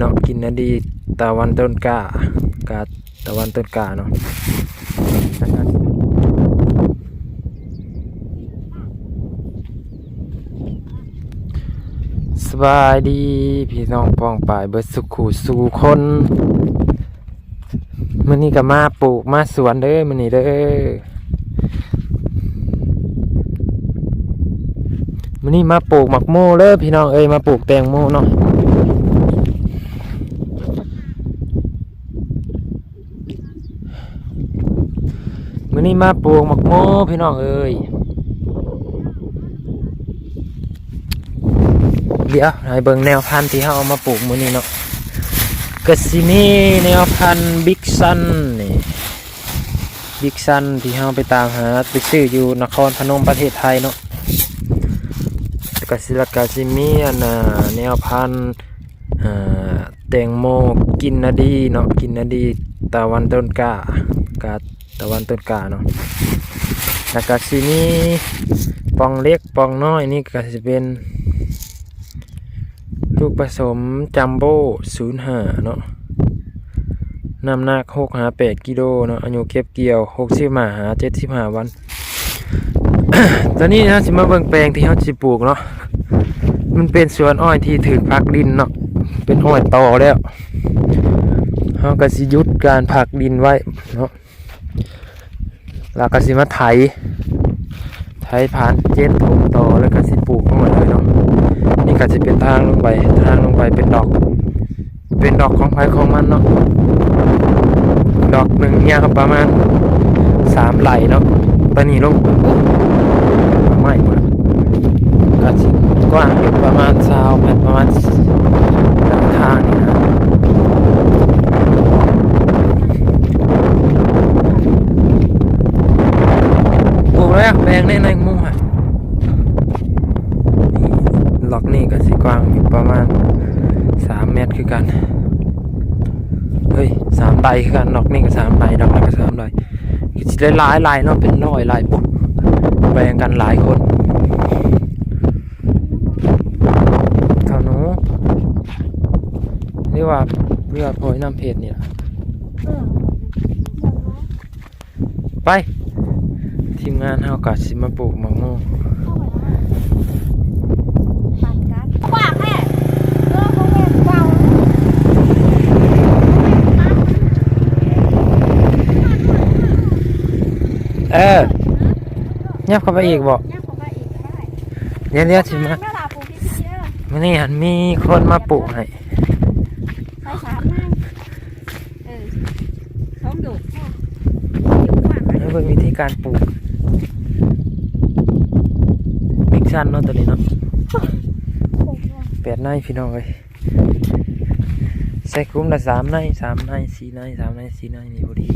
เนาะกินนาดีตะวันต้นกล้ากาตะวันต้นกล้าเนาะสบายดีพี่น้องปองป่ายเบิดสุขสู่คนมื้อนี้ก็มาปลูกมาสวนเด้อมื้อนี้เด้อมื้อนี้มาปลูกหมักโม่เด้อพี่น้องเอ้ยมาปลูกแตงโมเนาะมื้อนี้มาปลูกหมักโม่พี่น้องเอ้ยเดี๋ยวให้เบิ่งแนวพันธุ์ที่เฮาเอามาปลูกมื้อนี้เนาะก็สิมีแนวพันธุ์บิ๊กซันนี่บิ๊กซันที่เฮาไปตามหาไปซื้ออยู่นครพนมประเทศไทยเนาะก็สิมีแนวพันธุ์แตงโมกินนาดีเนาะกินนาดีตะวันต้นกล้ากาตะวันต้นกล้าเนาะแล้วก็สิมีปองเล็กปองน้อยนี่ก็สิเป็นลูกผสมจัมโบ้05เนาะน้ำหนัก6-8กิโลเนาะอายุเก็บเกี่ยว65-75วัน ตอนนี้นะสิมาเบิ่งแปลงที่เฮาสิปลูกเนาะมันเป็นสวนอ้อยที่ถูกพักดินเนาะเป็นอ้อยตอแล้วเฮาก็สิหยุดการพักดินไว้เนาะแล้วก็สิมาไถผ่านเจ็ดถุงต่อแล้วก็สิปลูกเข้ามาเลยเนาะนี่ก็จะเป็นทางลงไปเป็นดอกของไผ่ของมันเนาะดอกหนึ่งเนี่ยครับประมาณ3 ไหลเนาะตอนนี้ลงไม่หมดก็สิกว้างอยู่ประมาณ20 เมตรประมาณทางนี่นะปลูกแล้วแปลงในมุ้งอ่ะล็อกนี่ก็สิกว้างอยู่ประมาณ3 เมตรคือกันเฮ้ย3 ใบคือกันล็อกนี่ก็3 ใบล็อกนั่นก็3 ใบก็สิได้หลายลายเนาะเป็น100 ลายปุ๊บแบ่งกันหลายคนข้าวหนูเรียกว่าพลอยน้ำเพชรนี่ล่ะไปทีมงานเฮาก็สิมาปลูกมะม่วงกว้างแม่เขาแม่กว้างเงียบเข้าไปอีกบอกเดี๋ยวสิมามื้อนี้หันมีคนมาปลูกให้ไป3 ไร่2 ดุแล้วเบิ่งวิธีการปลูกบิ๊กซันเนาะตัวนี้เนาะ8 ไร่พี่น้องเอ้ยใส่คุ้มละ3 ไร่ 4 ไร่ 3 ไร่ 4 ไร่นี่พอดี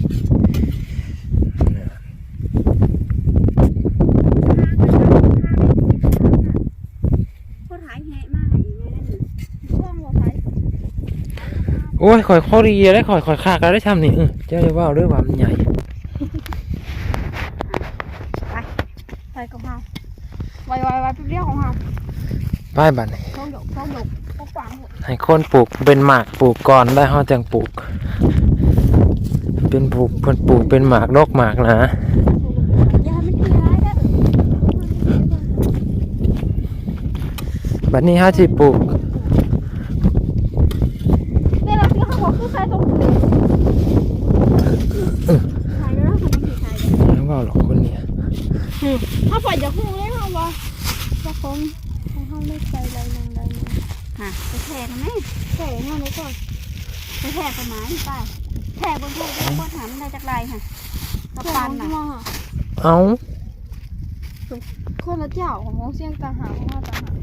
โอ้ยข่อยข้อดีได้ข่อยขาดกันได้ทำนี่เจ้าจะว่าด้วยว่ามันใหญ่ไปกับเราไวเรียกของเราไปบัดนี้ต้องหยกกว้างให้คนปลูกเป็นหมากปลูกก่อนได้เขาจังปลูกเป็นปลูกเป็นหมากดอกหมากนะบัดนี้เขาจะปลูกแล้วก็หลอกคนนี้ถ้าปล่อยจะคู่ได้เขาว่าจะคงเขาไม่ใจใดนึงค่ะไปแทกกันไหมแทกเนี่ยเลยก่อนไปแทกกันไหมป้าแทกบนทูบแล้วก็ถามได้จากไรค่ะกระปันน่ะเอาคนละเจ้าของมองเสียงต่างหากของเราต่างหาก